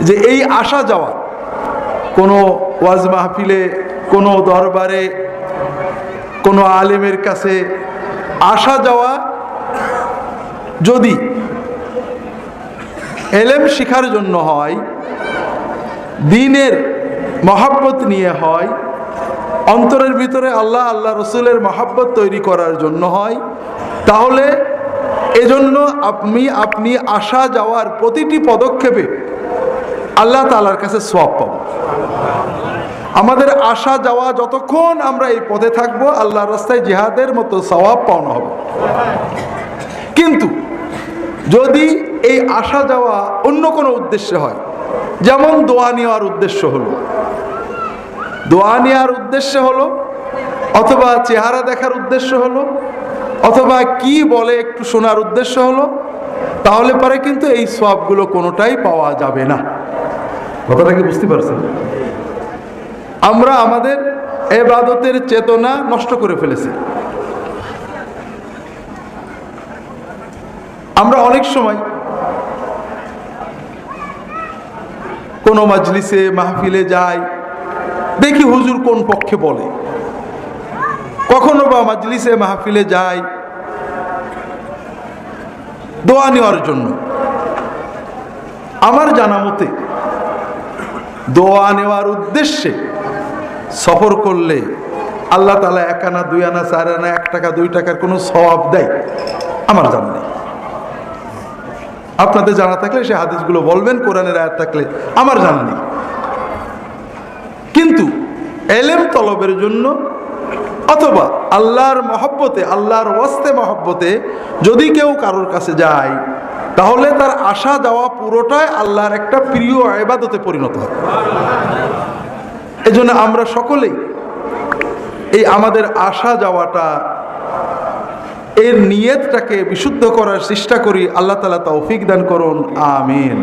যে এই আসা যাওয়া, কোনো ওয়াজ মাহফিলে, কোনো দরবারে, কোনো আলেমের কাছে আসা যাওয়া যদি এলেম শিখার জন্য হয়, দ্বীনের মহাব্বত নিয়ে হয়, অন্তরের ভিতরে আল্লাহ আল্লাহ রসুলের মহাব্বত তৈরি করার জন্য হয়, তাহলে এজন্য আপনি আসা যাওয়ার প্রতিটি পদক্ষেপে আল্লাহ তাআলার কাছে সওয়াব পাব। আমাদের আসা যাওয়া যতক্ষণ আমরা এই পথে থাকবো, আল্লাহর রাস্তায় জিহাদের মতো সওয়াব পাওনা হবে। কিন্তু যদি এই আসা যাওয়া অন্য কোনো উদ্দেশ্যে হয়, যেমন দোয়া নেওয়ার উদ্দেশ্য হলো, দোয়া নেওয়ার উদ্দেশ্য হলো, অথবা চেহারা দেখার উদ্দেশ্য হলো, অথবা কি বলে একটু শোনার উদ্দেশ্য হলো, তাহলে পরে কিন্তু এই সওয়াবগুলো কোনোটাই পাওয়া যাবে না। কথাটা কি বুঝতে পারছেন? আমরা আমাদের ইবাদতের চেতনা নষ্ট করে ফেলেছি। আমরা অনেক সময় কোনো মাজলিসে মাহফিলে যাই, দেখি হুজুর কোন পক্ষে বলে, কখনো বা মাজলিসে মাহফিলে যাই দোয়া নেওয়ার জন্য। আমার জানা মতে দোয়া নেওয়ার উদ্দেশ্যে সফর করলে আল্লাহ তাআলা 1 আনা 2 আনা 4 আনা 1 টাকা 2 টাকার কোনো সওয়াব দেয় আমার জানা নেই। আপনাদের জানা থাকলে সে হাদিসগুলো বলবেন, কোরআনের আয়াত থাকলে আমার জানা নেই। কিন্তু এলেম তলবের জন্য অথবা আল্লাহর মহব্বতে, আল্লাহর ওয়াস্তে মহব্বতে যদি কেউ কারোর কাছে যায়, তাহলে তার আসা যাওয়া পুরোটাই আল্লাহর একটা প্রিয় ইবাদতে পরিণত হয়। এজন্য আমরা সকলেই এই আমাদের আসা যাওয়াটা, এর নিয়তটাকে বিশুদ্ধ করার চেষ্টা করি। আল্লাহ তাআলা তৌফিক দান করুন, আমিন।